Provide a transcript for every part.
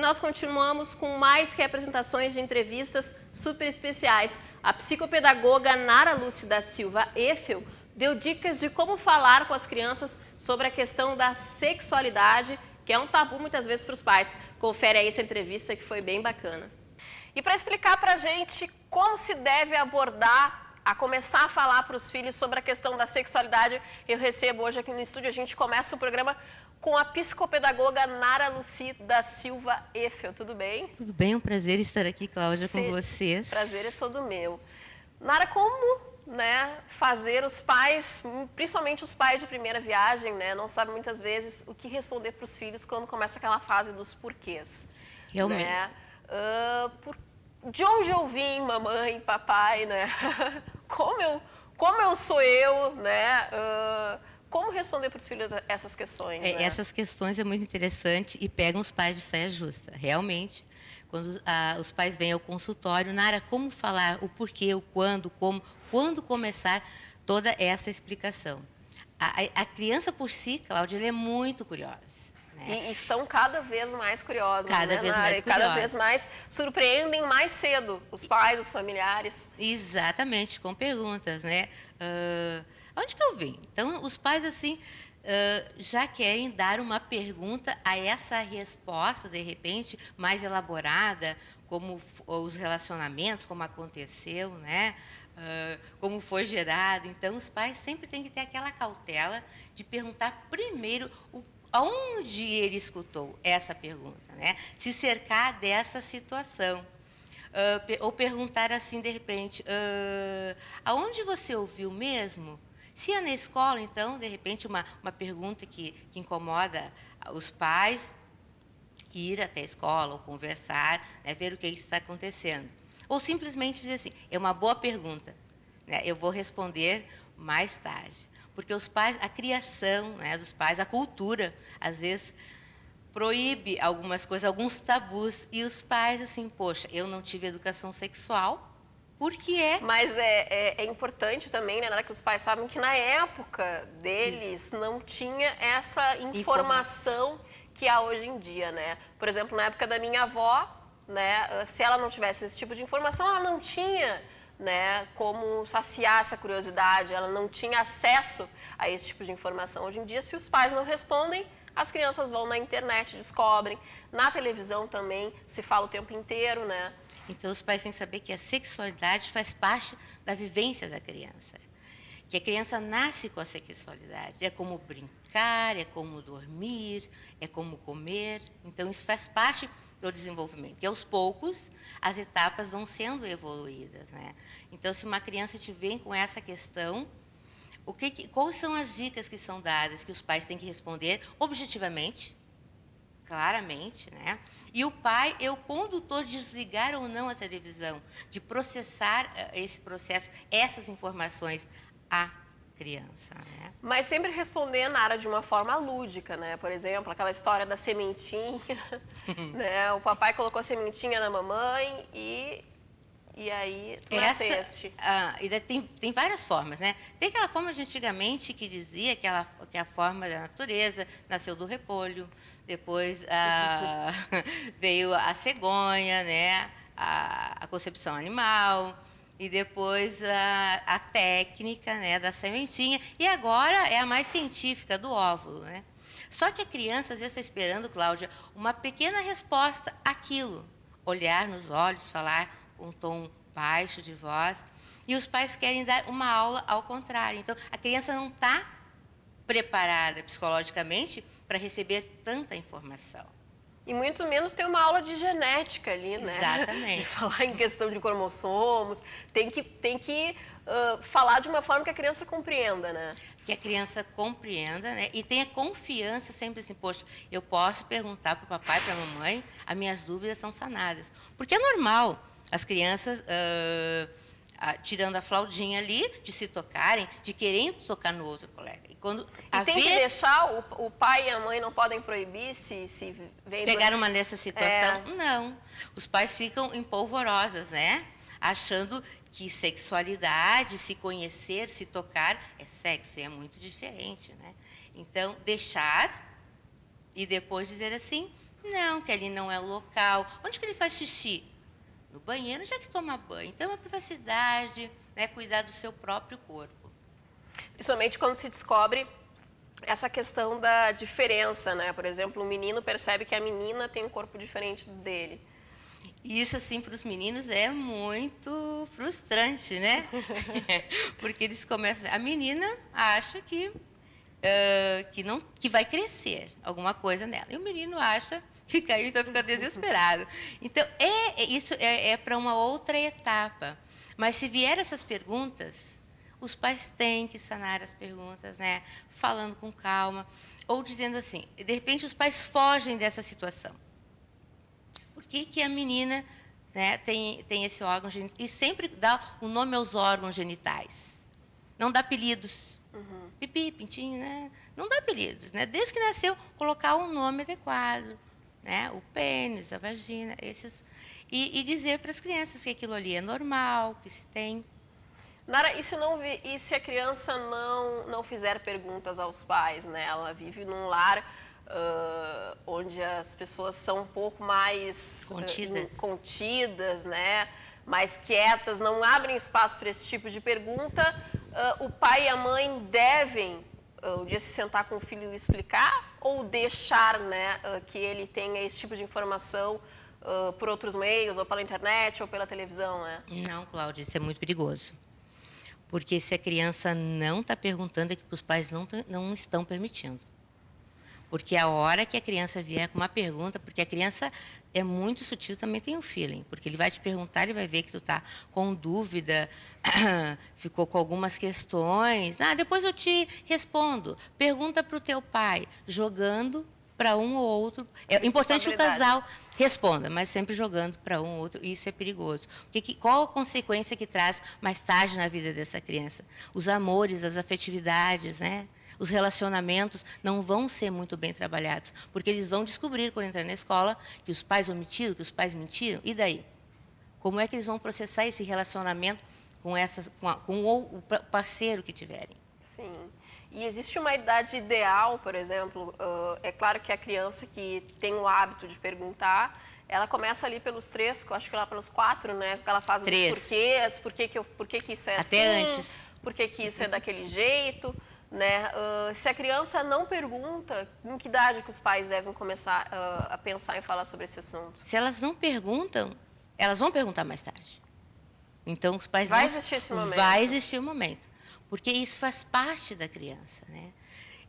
nós continuamos com mais que apresentações de entrevistas super especiais. A psicopedagoga Nara Lúcia da Silva Eiffel deu dicas de como falar com as crianças sobre a questão da sexualidade, que é um tabu muitas vezes para os pais. Confere aí essa entrevista que foi bem bacana. E para explicar para a gente como se deve abordar, a começar a falar para os filhos sobre a questão da sexualidade, eu recebo hoje aqui no estúdio, a gente começa o programa com a psicopedagoga Nara Lúcia da Silva Eiffel. Tudo bem? Tudo bem, é um prazer estar aqui, Cláudia, com vocês. Prazer é todo meu. Nara, como fazer os pais, principalmente os pais de primeira viagem, não sabem muitas vezes o que responder para os filhos quando começa aquela fase dos porquês. Realmente. De onde eu vim, mamãe, papai, Como eu sou eu, como responder para os filhos essas questões? Essas questões é muito interessante e pegam os pais de saia justa. Realmente, quando os pais vêm ao consultório, Nara, como falar, o porquê, o quando, como, quando começar toda essa explicação. A criança por si, Cláudia, ela é muito curiosa. E estão cada vez mais curiosos, cada vez mais curiosos. Cada vez mais surpreendem mais cedo os pais, os familiares. Exatamente, com perguntas, onde que eu vim? Então, os pais, assim, já querem dar uma pergunta a essa resposta, de repente, mais elaborada, como os relacionamentos, como aconteceu, como foi gerado. Então, os pais sempre têm que ter aquela cautela de perguntar primeiro aonde ele escutou essa pergunta, Se cercar dessa situação. Ou perguntar assim, de repente, aonde você ouviu mesmo? Se é na escola, então, de repente, uma pergunta que incomoda os pais, ir até a escola ou conversar, ver o que está acontecendo. Ou simplesmente dizer assim, é uma boa pergunta, eu vou responder mais tarde. Porque os pais, a criação dos pais, a cultura, às vezes, proíbe algumas coisas, alguns tabus. E os pais, assim, poxa, eu não tive educação sexual, porque é... Mas é importante também, que os pais sabem que na época deles não tinha essa informação que há hoje em dia, Por exemplo, na época da minha avó, se ela não tivesse esse tipo de informação, ela não tinha... como saciar essa curiosidade, ela não tinha acesso a esse tipo de informação. Hoje em dia, se os pais não respondem, as crianças vão na internet, descobrem, na televisão também se fala o tempo inteiro, Então, os pais têm que saber que a sexualidade faz parte da vivência da criança. Que a criança nasce com a sexualidade, é como brincar, é como dormir, é como comer, então isso faz parte do desenvolvimento. E aos poucos, as etapas vão sendo evoluídas, Então, se uma criança te vem com essa questão, quais são as dicas que são dadas, que os pais têm que responder objetivamente, claramente, E o pai é o condutor de desligar ou não a televisão, de processar esse processo, essas informações à criança, Mas sempre responder, Nara, de uma forma lúdica, Por exemplo, aquela história da sementinha, O papai colocou a sementinha na mamãe e aí tu nasceste. Tem várias formas, Tem aquela forma de antigamente que dizia que a forma da natureza nasceu do repolho, depois veio a cegonha, a concepção animal, e depois a técnica da sementinha, e agora é a mais científica do óvulo. Só que a criança, às vezes, está esperando, Cláudia, uma pequena resposta àquilo. Olhar nos olhos, falar com um tom baixo de voz, e os pais querem dar uma aula ao contrário. Então, a criança não está preparada psicologicamente para receber tanta informação. E muito menos ter uma aula de genética ali, Exatamente. Falar em questão de cromossomos, tem que falar de uma forma que a criança compreenda, Que a criança compreenda, e tenha confiança sempre assim, poxa, eu posso perguntar para o papai, para a mamãe, as minhas dúvidas são sanadas. Porque é normal as crianças, tirando a flaudinha ali, de se tocarem, de quererem tocar no outro colega. E tem que deixar, o pai e a mãe não podem proibir se vem... Pegar uma nessa situação? Não. Os pais ficam empolvorosas, Achando que sexualidade, se conhecer, se tocar, é sexo, e é muito diferente, Então, deixar e depois dizer assim, Não, que ali não é o local. Onde que ele faz xixi? No banheiro, já que toma banho. Então, é uma privacidade, né? Cuidar do seu próprio corpo. Principalmente quando se descobre essa questão da diferença, né? Por exemplo, um menino percebe que a menina tem um corpo diferente do dele. Isso, assim, para os meninos é muito frustrante, né? Porque eles começam... A menina acha que vai crescer alguma coisa nela. E o menino acha que caiu, então fica desesperado. Então, isso é para uma outra etapa. Mas se vier essas perguntas, os pais têm que sanar as perguntas, né? Falando com calma. Ou dizendo assim, de repente os pais fogem dessa situação. Por que a menina, né, tem esse órgão genital? E sempre dá o nome aos órgãos genitais. Não dá apelidos. Pipi, pintinho, né? Não dá apelidos, né? Desde que nasceu, colocar um nome adequado, né? O pênis, a vagina, esses. E dizer para as crianças que aquilo ali é normal, que se tem. Nara, e se a criança não fizer perguntas aos pais, né? Ela vive num lar onde as pessoas são um pouco mais contidas, né? Mais quietas, não abrem espaço para esse tipo de pergunta. O pai e a mãe devem um dia se sentar com o filho e explicar ou deixar, né, que ele tenha esse tipo de informação por outros meios, ou pela internet, ou pela televisão, né? Não, Cláudia, isso é muito perigoso. Porque se a criança não está perguntando, é que os pais não estão permitindo. Porque a hora que a criança vier com uma pergunta, porque a criança é muito sutil, também tem um feeling. Porque ele vai te perguntar, ele vai ver que tu está com dúvida, ficou com algumas questões. Depois eu te respondo. Pergunta para o teu pai, jogando para um ou outro. É importante que o casal responda, mas sempre jogando para um ou outro. Isso é perigoso. Qual a consequência que traz mais tarde na vida dessa criança? Os amores, as afetividades, né? Os relacionamentos não vão ser muito bem trabalhados, porque eles vão descobrir, quando entrar na escola, que os pais omitiram, que os pais mentiram, e daí? Como é que eles vão processar esse relacionamento com o parceiro que tiverem? Sim. E existe uma idade ideal, por exemplo, é claro que a criança que tem o hábito de perguntar, ela começa ali pelos 3, eu acho que lá pelos 4, né? Porque ela faz os porquês, por que isso é assim, até antes. Por que isso é daquele jeito, né? Se a criança não pergunta, em que idade que os pais devem começar a pensar em falar sobre esse assunto? Se elas não perguntam, elas vão perguntar mais tarde. Então, os pais vai existir esse momento. Vai existir um momento. Porque isso faz parte da criança, né?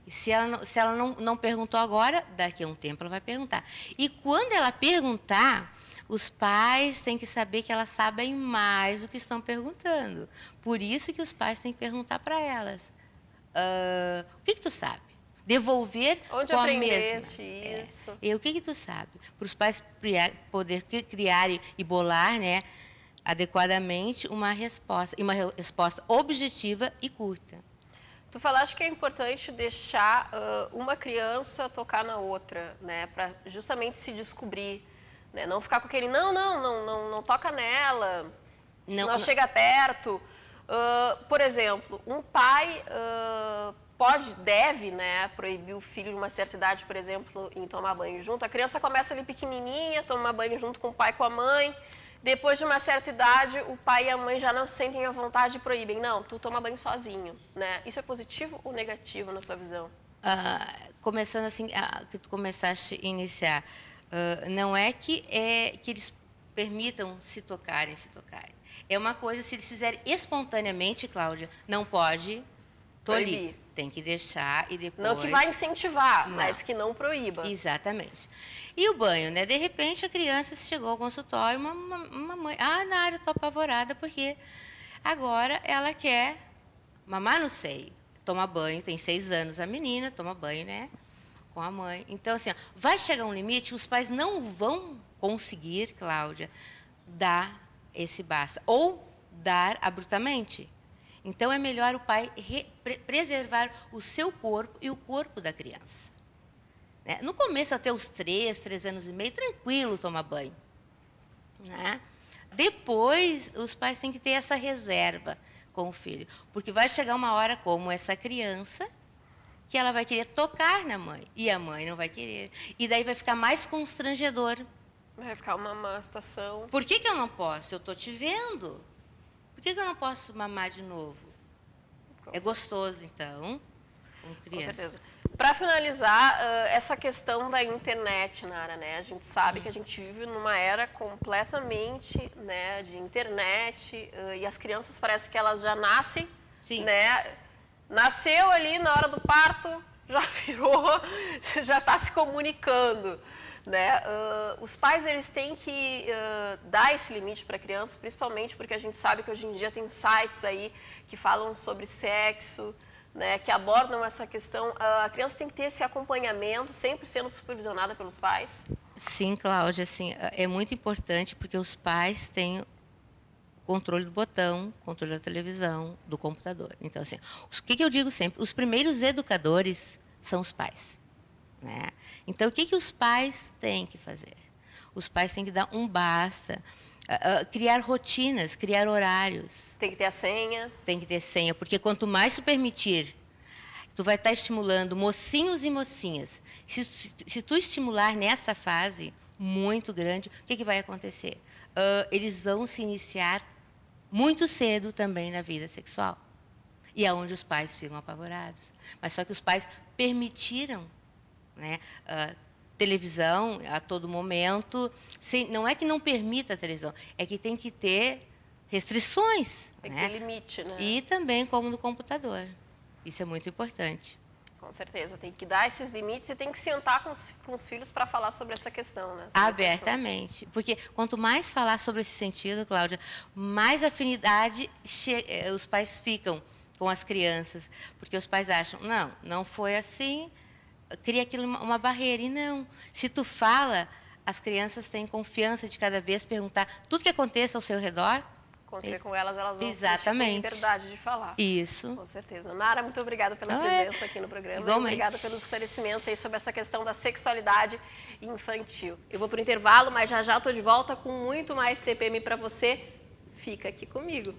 E se ela não perguntou agora, daqui a um tempo ela vai perguntar. E quando ela perguntar, os pais têm que saber que elas sabem mais do que estão perguntando. Por isso que os pais têm que perguntar para elas. O que tu sabe? Devolver onde com a aprendeste mesma. Isso. E o que tu sabe? Para os pais poder criar e bolar, né, adequadamente uma resposta objetiva e curta. Tu falaste que é importante deixar uma criança tocar na outra, né, para justamente se descobrir, né, não ficar com aquele não toca nela, não chega perto. Por exemplo, um pai deve, né, proibir o filho de uma certa idade, por exemplo, em tomar banho junto. A criança começa ali pequenininha, toma banho junto com o pai e com a mãe. Depois de uma certa idade, o pai e a mãe já não se sentem à vontade e proíbem. Não, tu toma banho sozinho, né? Isso é positivo ou negativo na sua visão? Começando assim, que tu começaste a iniciar, não é que eles permitam se tocarem. É uma coisa, se eles fizerem espontaneamente, Cláudia, não pode tolir. Tem que deixar e depois... Não que vai incentivar, mas que não proíba. Exatamente. E o banho, né? De repente, a criança chegou ao consultório, uma mãe... Nara, eu estou apavorada porque agora ela quer mamar no seio. Toma banho, tem 6 anos a menina, toma banho, né? Com a mãe. Então, assim, vai chegar um limite, os pais não vão conseguir, Cláudia, dar esse basta. Ou dar abruptamente. Então, é melhor o pai preservar o seu corpo e o corpo da criança. Né? No começo, até os 3 anos e meio, tranquilo tomar banho. Né? Depois, os pais têm que ter essa reserva com o filho. Porque vai chegar uma hora como essa criança que ela vai querer tocar na mãe e a mãe não vai querer. E daí vai ficar mais constrangedor. Vai ficar uma situação... Por que eu não posso? Eu estou te vendo. Por que eu não posso mamar de novo? É gostoso, então, com criança. Com certeza. Para finalizar, essa questão da internet, Nara, né? A gente sabe que a gente vive numa era completamente, né, de internet, e as crianças parece que elas já nascem, Sim. né? Nasceu ali na hora do parto, já virou, já está se comunicando. Né? Os pais eles têm que dar esse limite para a criança, principalmente porque a gente sabe que hoje em dia tem sites aí que falam sobre sexo, né, que abordam essa questão. A criança tem que ter esse acompanhamento, sempre sendo supervisionada pelos pais. Sim, Cláudia, assim, é muito importante porque os pais têm o controle do botão, controle da televisão, do computador. Então, assim, o que eu digo sempre? Os primeiros educadores são os pais. Né? Então, o que os pais têm que fazer? Os pais têm que dar um basta, criar rotinas, criar horários. Tem que ter a senha. Tem que ter senha, porque quanto mais tu permitir, tu vai estar estimulando mocinhos e mocinhas. Se tu estimular nessa fase muito grande, o que vai acontecer? Eles vão se iniciar muito cedo também na vida sexual. E é onde os pais ficam apavorados. Mas só que os pais permitiram, né, televisão a todo momento. Não é que não permita a televisão, é que tem que ter restrições. Tem né? que ter limite, né? E também como no computador. Isso é muito importante. Com certeza, tem que dar esses limites e tem que sentar com os filhos para falar sobre essa questão, né? Abertamente. Porque quanto mais falar sobre esse sentido, Cláudia, mais afinidade os pais ficam com as crianças. Porque os pais acham, não foi assim, cria aquilo uma barreira. E não. Se tu fala, as crianças têm confiança de cada vez perguntar tudo que aconteça ao seu redor. Acontecer com elas vão Exatamente. ter liberdade de falar. Isso. Com certeza. Nara, muito obrigada pela presença aqui no programa. Igualmente. Obrigada pelos esclarecimentos aí sobre essa questão da sexualidade infantil. Eu vou para o intervalo, mas já estou de volta com muito mais TPM para você. Fica aqui comigo.